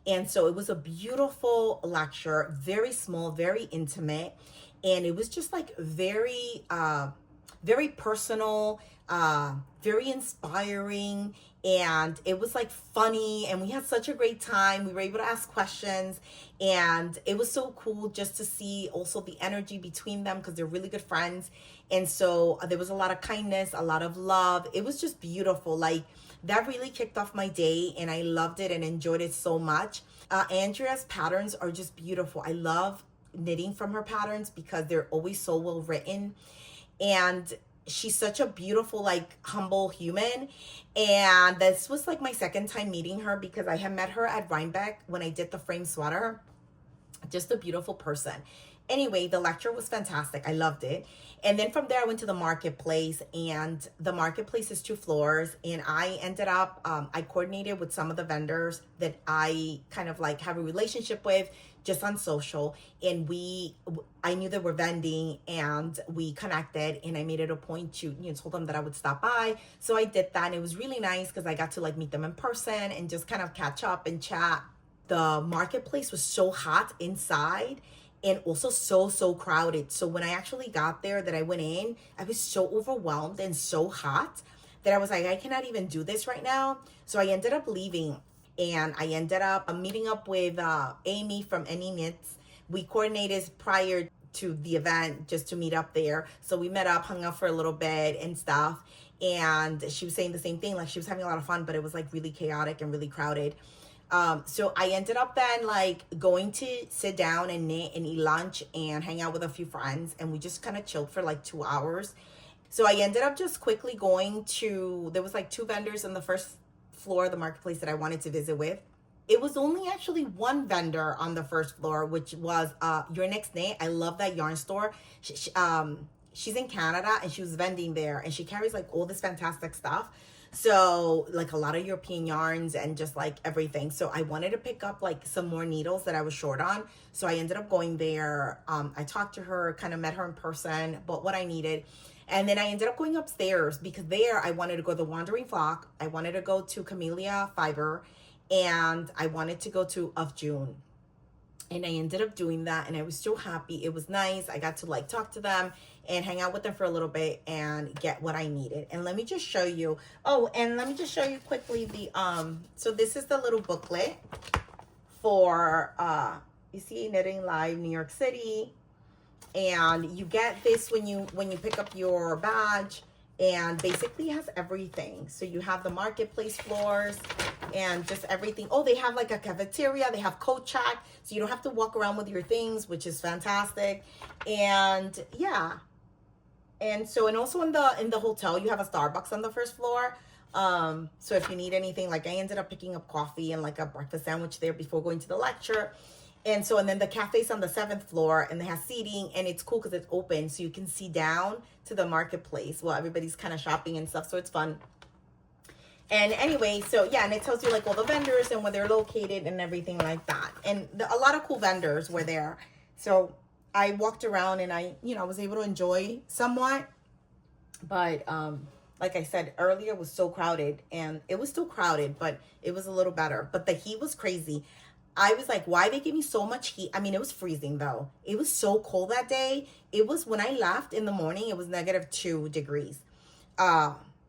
And so it was a beautiful lecture, very small, very intimate, and it was just like very very personal, very inspiring, and it was like funny, and we had such a great time. We were able to ask questions, and it was so cool just to see also the energy between them, because they're really good friends. And so there was a lot of kindness, a lot of love. It was just beautiful. Like, that really kicked off my day, and I loved it and enjoyed it so much. Andrea's patterns are just beautiful. I love knitting from her patterns because they're always so well written, and she's such a beautiful, like, humble human. And this was like my second time meeting her, because I had met her at Rhinebeck when I did the frame sweater. Just a beautiful person. Anyway, the lecture was fantastic. I loved it. And then from there, I went to the marketplace, and the marketplace is 2 floors. And I ended up, I coordinated with some of the vendors that I kind of like have a relationship with just on social. And I knew they were vending, and we connected, and I made it a point to, you know, told them that I would stop by. So I did that, and it was really nice because I got to like meet them in person and just kind of catch up and chat. The marketplace was so hot inside, and also so crowded. So when I actually got there, that I went in, I was so overwhelmed and so hot that I was like, I cannot even do this right now. So I ended up leaving, and I ended up meeting up with Amy from Any Knits. We coordinated prior to the event just to meet up there. So we met up, hung out for a little bit and stuff. And she was saying the same thing, like she was having a lot of fun, but it was like really chaotic and really crowded. So I ended up then like going to sit down and knit and eat lunch and hang out with a few friends, and we just kind of chilled for like 2 hours. So I ended up just quickly going to, there was like 2 vendors on the first floor of the marketplace that I wanted to visit with. It was only actually 1 vendor on the first floor, which was Your Next Knit. I love that yarn store. She's in Canada, and she was vending there, and she carries like all this fantastic stuff. So like a lot of European yarns and just like everything. So I wanted to pick up like some more needles that I was short on. So I ended up going there. I talked to her, kind of met her in person, bought what I needed. And then I ended up going upstairs, because there I wanted to go to the Wandering Flock. I wanted to go to Camellia Fiber, and I wanted to go to Of June. And I ended up doing that, and I was so happy. It was nice. I got to like talk to them and hang out with them for a little bit and get what I needed. And let me just show you. Oh, and let me just show you quickly the so this is the little booklet for you see Knitting Live New York City. And you get this when you pick up your badge, and basically it has everything. So you have the marketplace floors and just everything. Oh, they have like a cafeteria, they have coat check, so you don't have to walk around with your things, which is fantastic. And yeah. And so, and also in the hotel, you have a Starbucks on the first floor. So if you need anything, like I ended up picking up coffee and like a breakfast sandwich there before going to the lecture. And so, and then the cafe's on the 7th floor, and they have seating, and it's cool because it's open, so you can see down to the marketplace while everybody's kind of shopping and stuff. So it's fun. And anyway, so yeah, and it tells you like all the vendors and where they're located and everything like that. And a lot of cool vendors were there. So I walked around, and I was able to enjoy somewhat. But like I said earlier, it was so crowded, and it was still crowded, but it was a little better. But the heat was crazy. I was like, why they give me so much heat? I mean, it was freezing though. It was so cold that day. It was, when I left in the morning, it was -2 degrees.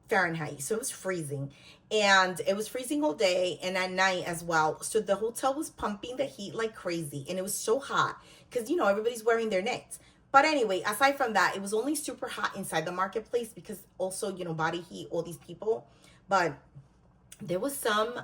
Fahrenheit. So it was freezing. And it was freezing all day and at night as well. So the hotel was pumping the heat like crazy. And it was so hot because, everybody's wearing their knits. But anyway, aside from that, it was only super hot inside the marketplace because also, body heat, all these people. But there was some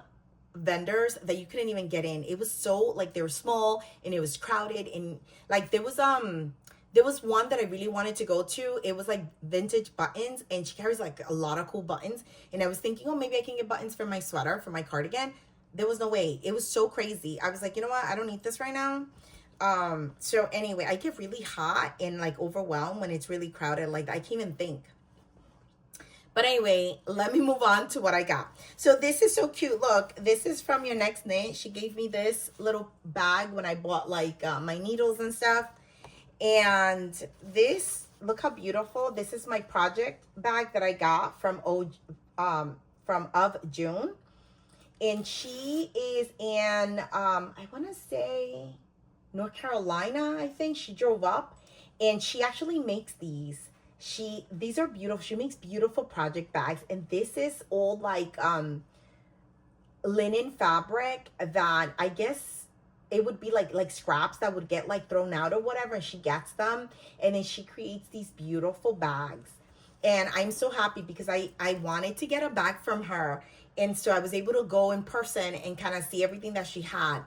vendors that you couldn't even get in. It was so like they were small and it was crowded, and like there was one that I really wanted to go to. It was like vintage buttons, and she carries like a lot of cool buttons. And I was thinking, oh, maybe I can get buttons for my sweater, for my cardigan. There was no way. It was so crazy. I was like, you know what? I don't need this right now. So anyway, I get really hot and like overwhelmed when it's really crowded. Like I can't even think. But anyway, let me move on to what I got. So this is so cute. Look, this is from Your Next Knit. She gave me this little bag when I bought like my needles and stuff. And this, look how beautiful. This is my project bag that I got from of June. And she is in, I want to say North Carolina, I think. She drove up and she actually makes these. These are beautiful. She makes beautiful project bags, and this is all like linen fabric that I guess it would be like scraps that would get like thrown out or whatever, and she gets them and then she creates these beautiful bags. And I'm so happy because I wanted to get a bag from her, and so I was able to go in person and kind of see everything that she had.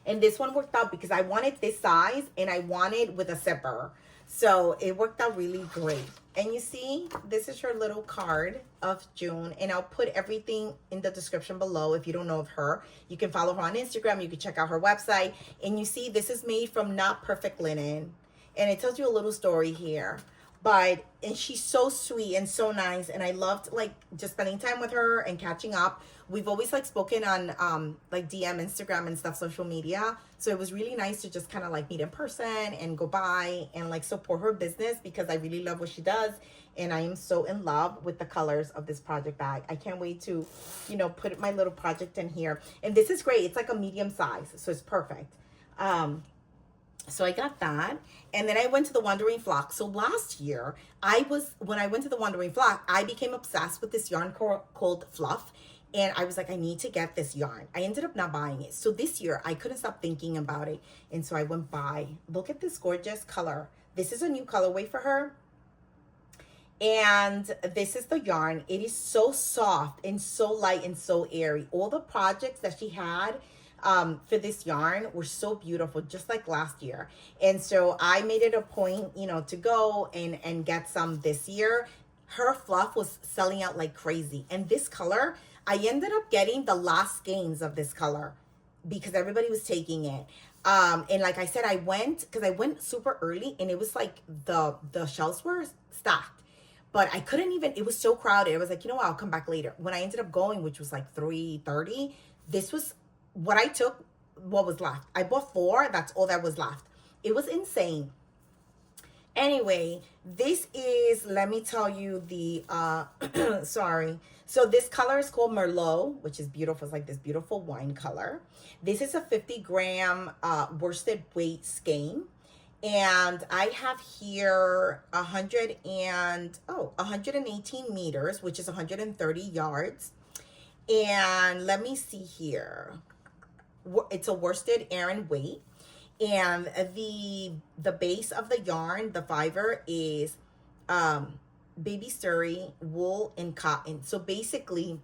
And this one worked out because I wanted this size and I wanted with a zipper. So it worked out really great. And you see, this is her little card of June. And I'll put everything in the description below. If you don't know of her, you can follow her on Instagram. You can check out her website. And you see, this is made from not perfect linen. And it tells you a little story here. And she's so sweet and so nice. And I loved like just spending time with her and catching up. We've always like spoken on like DM, Instagram and stuff, social media. So it was really nice to just kind of like meet in person and go by and like support her business because I really love what she does. And I am so in love with the colors of this project bag. I can't wait to, put my little project in here. And this is great. It's like a medium size, so it's perfect. So I got that. And then I went to the Wandering Flock. So last year, when I went to the Wandering Flock, I became obsessed with this yarn called Fluff. And I was like, I need to get this yarn. I ended up not buying it. So this year, I couldn't stop thinking about it. And so I went by. Look at this gorgeous color. This is a new colorway for her. And this is the yarn. It is so soft and so light and so airy. All the projects that she had for this yarn were so beautiful, just like last year. And so I made it a point, to go and get some this year. Her fluff was selling out like crazy. And this color, I ended up getting the last skeins of this color because everybody was taking it. And like I said, I went super early and it was like the shelves were stacked. But I couldn't even, it was so crowded. I was like, I'll come back later. When I ended up going, which was like 3:30, this was what I took, what was left. I bought 4, that's all that was left. It was insane. Anyway, this is, let me tell you the, sorry. So this color is called Merlot, which is beautiful. It's like this beautiful wine color. This is a 50-gram worsted weight skein. And I have here 118 meters, which is 130 yards. And let me see here. It's a worsted Aran weight. And the base of the yarn, the fiber, is baby suri, wool, and cotton. So basically,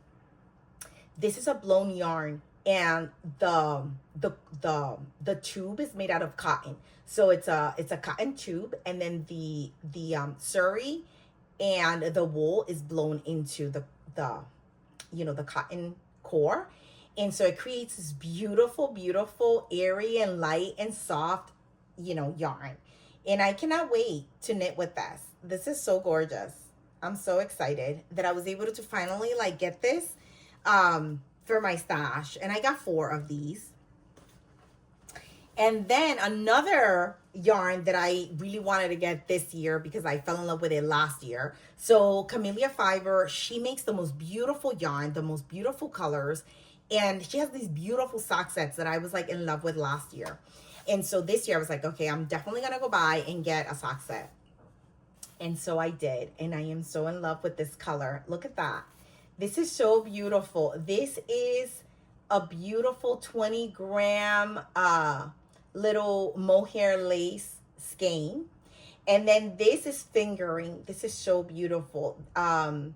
this is a blown yarn, and the tube is made out of cotton. So it's a cotton tube, and then the suri and the wool is blown into the cotton core. And so it creates this beautiful, beautiful, airy and light and soft, yarn. And I cannot wait to knit with this. This is so gorgeous. I'm so excited that I was able to finally like get this for my stash. And I got 4 of these. And then another yarn that I really wanted to get this year because I fell in love with it last year. So Camellia Fiber, she makes the most beautiful yarn, the most beautiful colors. And she has these beautiful sock sets that I was like in love with last year. And so this year I was like, okay, I'm definitely going to go buy and get a sock set. And so I did, and I am so in love with this color. Look at that. This is so beautiful. This is a beautiful 20 gram little mohair lace skein. And then this is fingering. This is so beautiful. And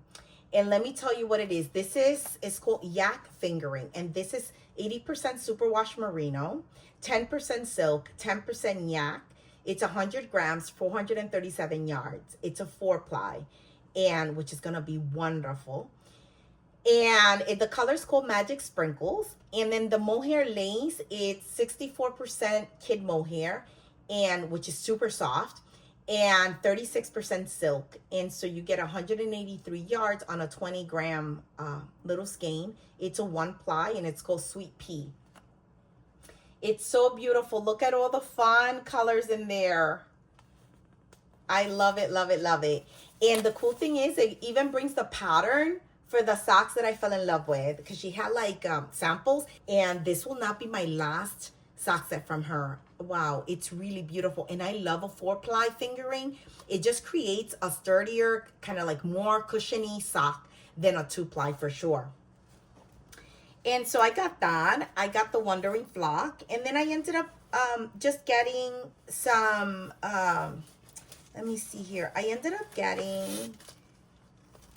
let me tell you what it is. This is, it's called yak fingering. And this is 80% superwash merino, 10% silk, 10% yak. It's 100 grams, 437 yards. It's a 4-ply, and which is going to be wonderful. And the color's called Magic Sprinkles. And then the mohair lace, it's 64% kid mohair, and which is super soft, and 36% silk. And so you get 183 yards on a 20 gram little skein. It's a 1-ply, and it's called Sweet Pea. It's so beautiful. Look at all the fun colors in there. I love it, love it, love it. And the cool thing is it even brings the pattern for the socks that I fell in love with, because she had like samples, and this will not be my last sock set from her. Wow, it's really beautiful. And I love a 4-ply fingering. It just creates a sturdier, kind of like more cushiony sock than a 2-ply for sure. And so I got that. I got the Wandering Flock. And then I ended up just getting some, let me see here. I ended up getting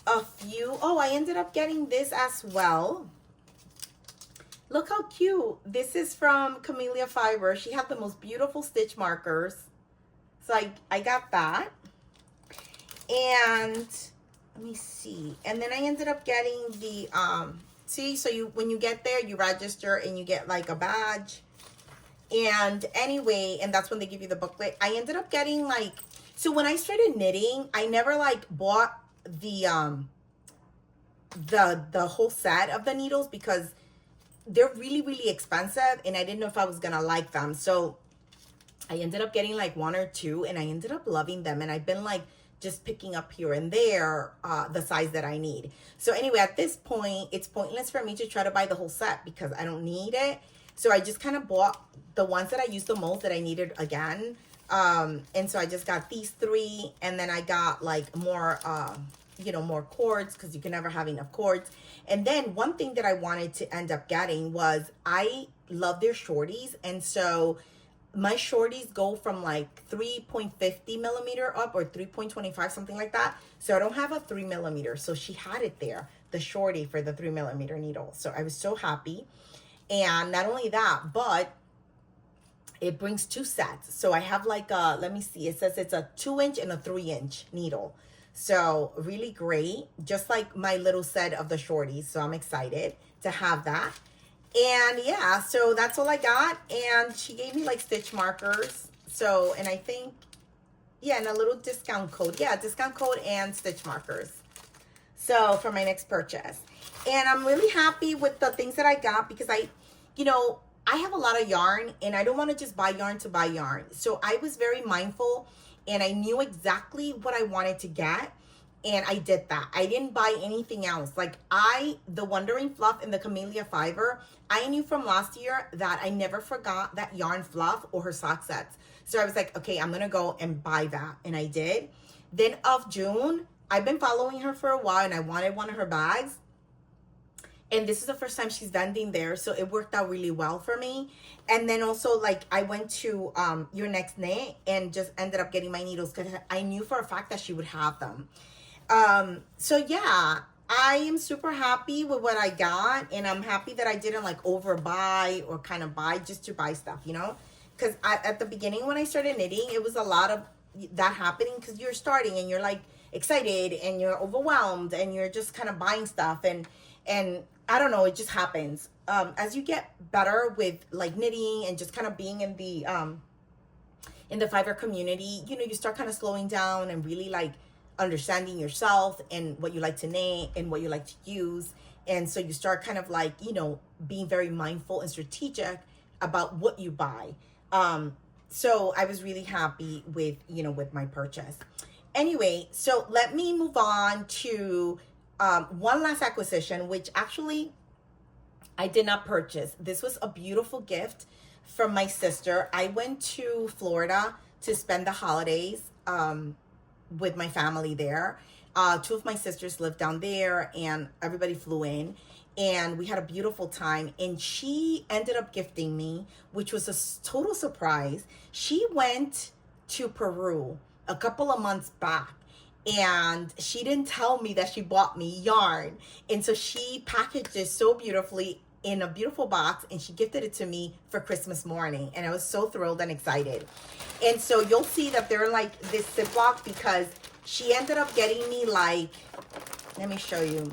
a few. Oh, I ended up getting this as well. Look how cute. This is from Camellia Fiber. She had the most beautiful stitch markers. So I got that. And let me see. And then I ended up getting the, see, so when you get there, you register and you get like a badge. And anyway, and that's when they give you the booklet. I ended up getting like, so when I started knitting, I never like bought the whole set of the needles because they're really, really expensive, and I didn't know if I was gonna like them. So I ended up getting like 1 or 2, and I ended up loving them. And I've been like just picking up here and there the size that I need. So anyway, at this point, it's pointless for me to try to buy the whole set because I don't need it. So I just kind of bought the ones that I used the most that I needed again. And so I just got these 3, and then I got like more, you know, more cords, because you can never have enough cords. And then one thing that I wanted to end up getting was I love their shorties. And so my shorties go from like 3.50 millimeter up, or 3.25, something like that. So I don't have a 3 millimeter. So she had it there, the shorty for the 3 millimeter needle. So I was so happy. And not only that, but it brings 2 sets. So I have like a, let me see, it says it's a 2-inch and a 3-inch needle. So really great, just like my little set of the shorties. So I'm excited to have that. And yeah, so that's all I got. And she gave me like stitch markers. So, and I think, yeah, and a little discount code. Yeah, discount code and stitch markers. So for my next purchase. And I'm really happy with the things that I got, because I, you know, I have a lot of yarn, and I don't want to just buy yarn to buy yarn. So I was very mindful, and I knew exactly what I wanted to get, and I did that. I didn't buy anything else. Like the Wandering Fluff and the Camellia Fiber, I knew from last year that I never forgot that yarn fluff or her sock sets. So I was like, okay, I'm going to go and buy that. And I did. Then of June, I've been following her for a while, and I wanted one of her bags. And this is the first time she's vending there, so it worked out really well for me. And then also, like, I went to Your Next Knit and just ended up getting my needles because I knew for a fact that she would have them. So yeah, I am super happy with what I got, and I'm happy that I didn't like overbuy or kind of buy just to buy stuff, you know? Because at the beginning when I started knitting, it was a lot of that happening, because you're starting and you're like excited and you're overwhelmed and you're just kind of buying stuff, and I don't know, it just happens. As you get better with like knitting and just kind of being in the fiber community, you know, you start kind of slowing down and really like understanding yourself and what you like to knit and what you like to use. And so you start kind of like, you know, being very mindful and strategic about what you buy. So I was really happy with, you know, with my purchase. Anyway, so let me move on to one last acquisition, which actually I did not purchase. This was a beautiful gift from my sister. I went to Florida to spend the holidays with my family there. Two of my sisters lived down there, and everybody flew in, and we had a beautiful time. And she ended up gifting me, which was a total surprise. She went to Peru a couple of months back, and she didn't tell me that she bought me yarn. And so she packaged it so beautifully in a beautiful box, and she gifted it to me for Christmas morning. And I was so thrilled and excited. And so you'll see that they're like this Ziploc, because she ended up getting me like, let me show you.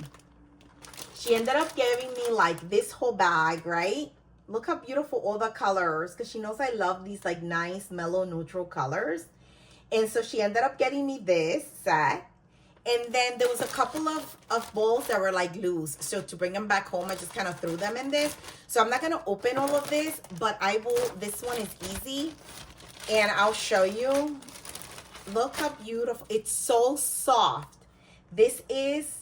She ended up giving me like this whole bag, right? Look how beautiful all the colors, because she knows I love these like nice mellow neutral colors. And so she ended up getting me this set. And then there was a couple of bowls that were like loose. So to bring them back home, I just kind of threw them in this. So I'm not going to open all of this, but I will. This one is easy. And I'll show you. Look how beautiful. It's so soft. This is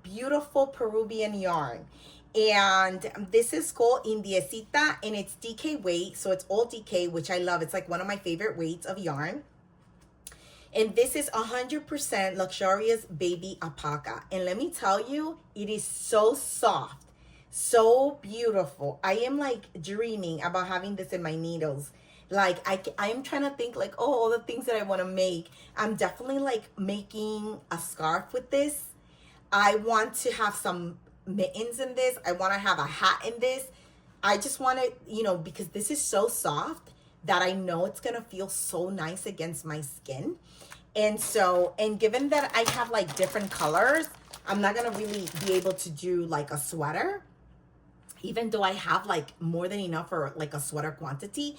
beautiful Peruvian yarn. And this is called Indiecita, and it's DK weight. So it's all DK, which I love. It's like one of my favorite weights of yarn. And this is 100% luxurious baby alpaca. And let me tell you, it is so soft, so beautiful. I am like dreaming about having this in my needles. Like I'm trying to think like, oh, all the things that I want to make. I'm definitely like making a scarf with this. I want to have some mittens in this. I want to have a hat in this. I just want to, you know, because this is so soft that I know it's going to feel so nice against my skin. And so, and given that I have like different colors, I'm not going to really be able to do like a sweater, even though I have like more than enough for like a sweater quantity.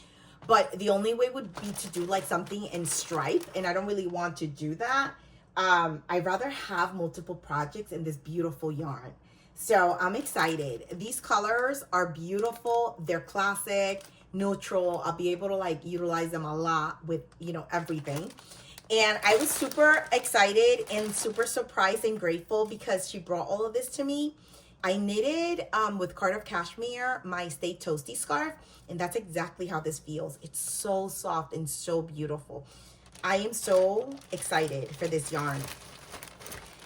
But the only way would be to do like something in stripe, and I don't really want to do that. I'd rather have multiple projects in this beautiful yarn. So I'm excited. These colors are beautiful. They're classic, neutral. I'll be able to like utilize them a lot with, you know, everything. And I was super excited and super surprised and grateful because she brought all of this to me. I knitted with Cardigan Cashmere my Stay Toasty scarf, and that's exactly how this feels. It's so soft and so beautiful. I am so excited for this yarn.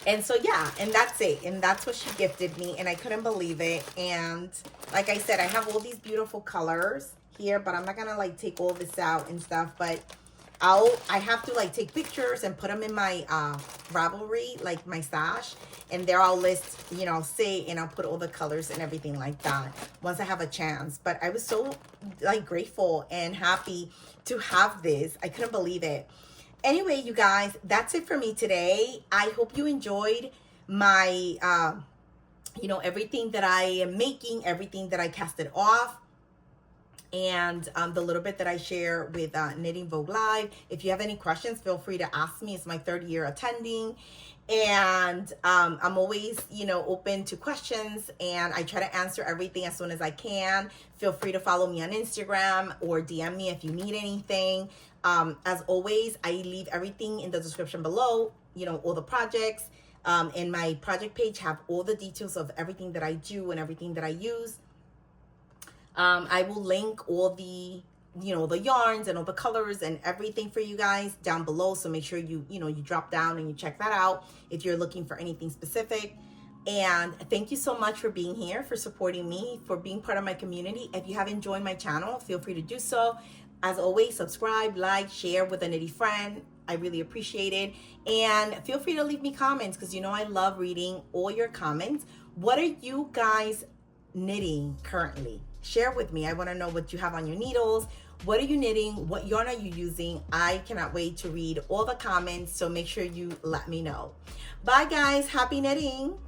And so yeah, and that's it. And that's what she gifted me, and I couldn't believe it. And like I said, I have all these beautiful colors here, but I'm not gonna like take all this out and stuff, but I have to like take pictures and put them in my Ravelry, like my stash, and there I'll list, you know, say, and I'll put all the colors and everything like that once I have a chance. But I was so like grateful and happy to have this. I couldn't believe it. Anyway, you guys, that's it for me today. I hope you enjoyed my, you know, everything that I am making, everything that I casted off, and the little bit that I share with Knitting Vogue Live. If you have any questions, feel free to ask me. It's my 3rd year attending, and I'm always, you know, open to questions, and I try to answer everything as soon as I can. Feel free to follow me on Instagram or DM me if you need anything. As always, I leave everything in the description below, you know, all the projects, and my project page have all the details of everything that I do and everything that I use. I will link all the, you know, the yarns and all the colors and everything for you guys down below. So make sure you drop down and you check that out if you're looking for anything specific. And thank you so much for being here, for supporting me, for being part of my community. If you haven't joined my channel, feel free to do so. As always, subscribe, like, share with a knitty friend. I really appreciate it. And feel free to leave me comments, because you know I love reading all your comments. What are you guys knitting currently? Share with me. I want to know what you have on your needles. What are you knitting? What yarn are you using? I cannot wait to read all the comments, so make sure you let me know. Bye guys, happy knitting.